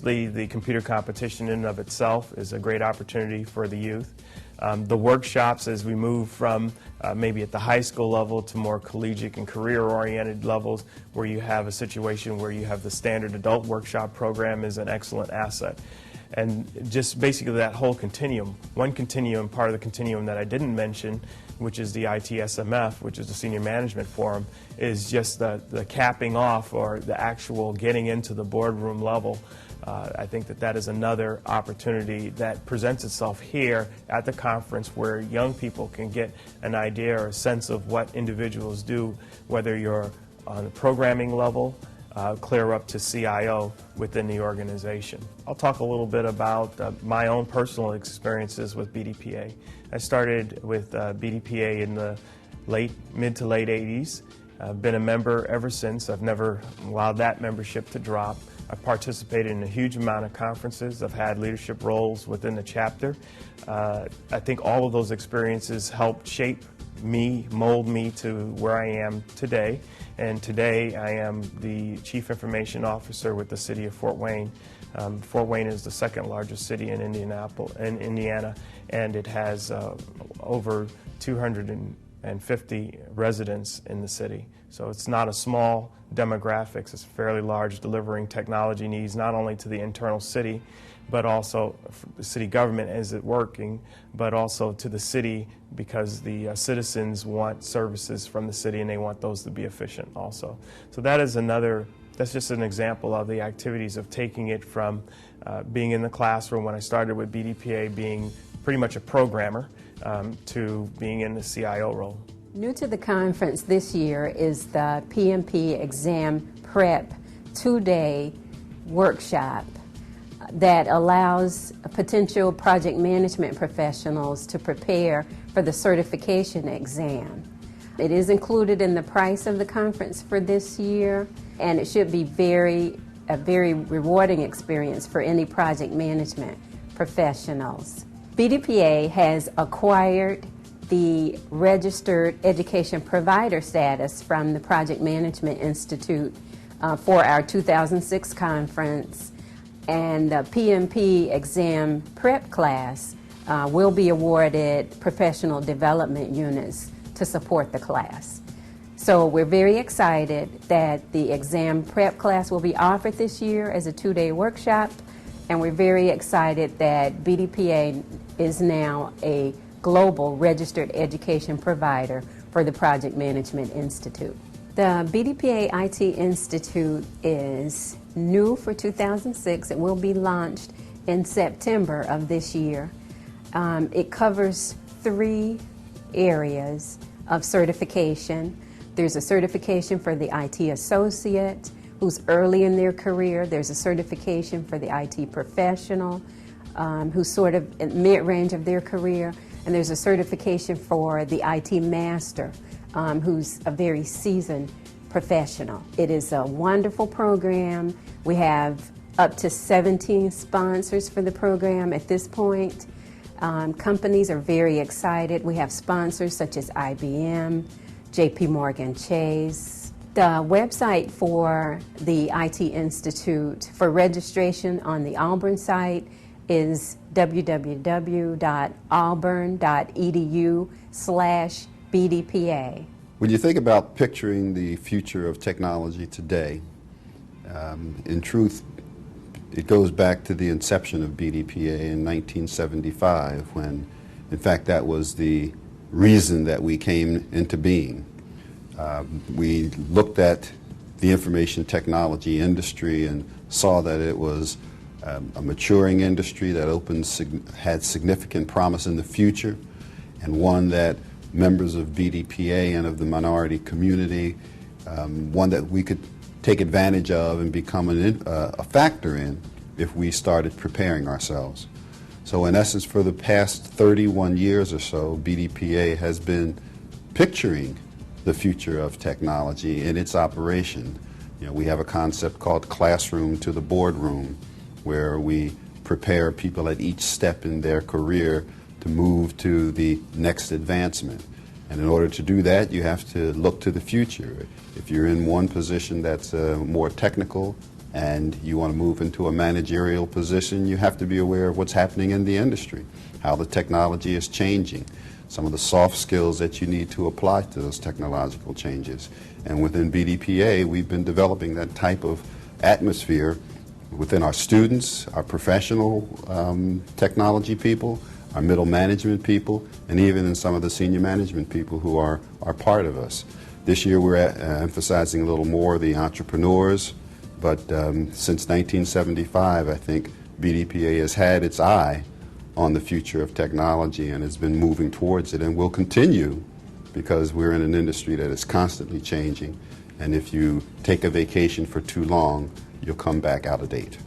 obviously, the computer competition in and of itself is a great opportunity for the youth. The workshops, as we move from maybe at the high school level to more collegiate and career-oriented levels, where you have a situation where you have the standard adult workshop program, is an excellent asset. And just basically that whole continuum. One continuum, part of the continuum that I didn't mention, which is the ITSMF, which is the Senior Management Forum, is just the capping off, or the actual getting into the boardroom level. I think that is another opportunity that presents itself here at the conference, where young people can get an idea or a sense of what individuals do, whether you're on the programming level, clear up to CIO within the organization. I'll talk a little bit about my own personal experiences with BDPA. I started with BDPA in the mid to late 80s. I've been a member ever since. I've never allowed that membership to drop. I've participated in a huge amount of conferences. I've had leadership roles within the chapter. I think all of those experiences helped shape me, mold me to where I am today. And today I am the Chief Information Officer with the City of Fort Wayne. Fort Wayne is the second largest city in Indiana, and it has over 250 residents in the city. So it's not a small demographics, it's fairly large, delivering technology needs not only to the internal city, but also the city government as it working, but also to the city, because the citizens want services from the city and they want those to be efficient also. So that's just an example of the activities of taking it from being in the classroom when I started with BDPA, being pretty much a programmer, to being in the CIO role. New to the conference this year is the PMP Exam Prep 2-day workshop that allows potential project management professionals to prepare for the certification exam. It is included in the price of the conference for this year, and it should be a very rewarding experience for any project management professionals. BDPA has acquired the Registered Education Provider status from the Project Management Institute for our 2006 conference, and the PMP exam prep class will be awarded professional development units to support the class. So we're very excited that the exam prep class will be offered this year as a 2-day workshop, and we're very excited that BDPA is now a global registered education provider for the Project Management Institute. The BDPA IT Institute is new for 2006. It will be launched in September of this year. It covers 3 areas of certification. There's a certification for the IT associate who's early in their career. There's a certification for the IT professional who's sort of in mid-range of their career. And there's a certification for the IT master who's a very seasoned professional. It is a wonderful program. We have up to 17 sponsors for the program at this point. Companies are very excited. We have sponsors such as IBM, JP Morgan Chase. The website for the IT Institute for registration on the Auburn site is www.auburn.edu/BDPA. When you think about picturing the future of technology today, in truth, it goes back to the inception of BDPA in 1975, when, in fact, that was the reason that we came into being. We looked at the information technology industry and saw that it was a maturing industry that had significant promise in the future, and one that members of BDPA and of the minority community, one that we could take advantage of and become a factor in if we started preparing ourselves. So in essence, for the past 31 years or so, BDPA has been picturing the future of technology in its operation. You know, we have a concept called classroom to the boardroom, where we prepare people at each step in their career to move to the next advancement. And in order to do that, you have to look to the future. If you're in one position that's more technical and you want to move into a managerial position, you have to be aware of what's happening in the industry, how the technology is changing, some of the soft skills that you need to apply to those technological changes. And within BDPA, we've been developing that type of atmosphere within our students, our professional technology people, our middle management people, and even in some of the senior management people who are part of us. This year we're emphasizing a little more the entrepreneurs, but since 1975, I think BDPA has had its eye on the future of technology and has been moving towards it, and will continue, because we're in an industry that is constantly changing, and if you take a vacation for too long, you'll come back out of date.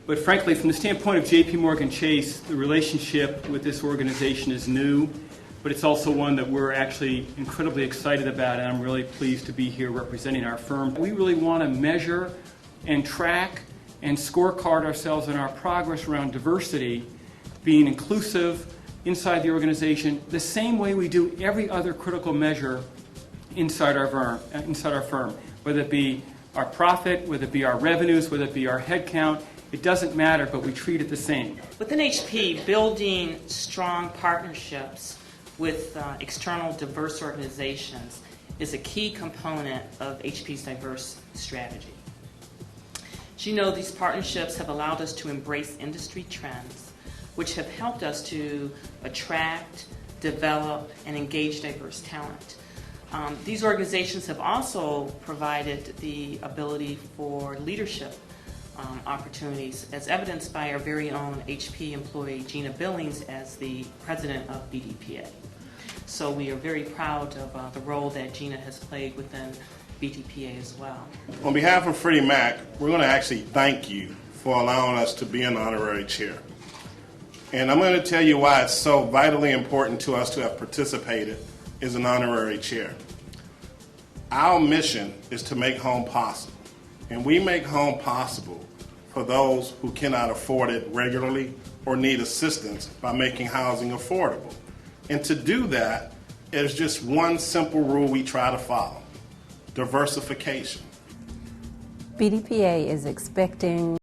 But frankly, from the standpoint of J.P. Morgan Chase, the relationship with this organization is new, but it's also one that we're actually incredibly excited about, and I'm really pleased to be here representing our firm. We really want to measure and track and scorecard ourselves on our progress around diversity, being inclusive inside the organization, the same way we do every other critical measure inside our firm, whether it be our profit, whether it be our revenues, whether it be our headcount. It doesn't matter, but we treat it the same. Within HP, building strong partnerships with external diverse organizations is a key component of HP's diverse strategy. As you know, these partnerships have allowed us to embrace industry trends, which have helped us to attract, develop, and engage diverse talent. These organizations have also provided the ability for leadership opportunities, as evidenced by our very own HP employee Gina Billings as the president of BDPA. So we are very proud of the role that Gina has played within BDPA as well. On behalf of Freddie Mac, we're going to actually thank you for allowing us to be an honorary chair. And I'm going to tell you why it's so vitally important to us to have participated as an honorary chair. Our mission is to make home possible. And we make home possible for those who cannot afford it regularly or need assistance by making housing affordable. And to do that, there's just one simple rule we try to follow: diversification. BDPA is expecting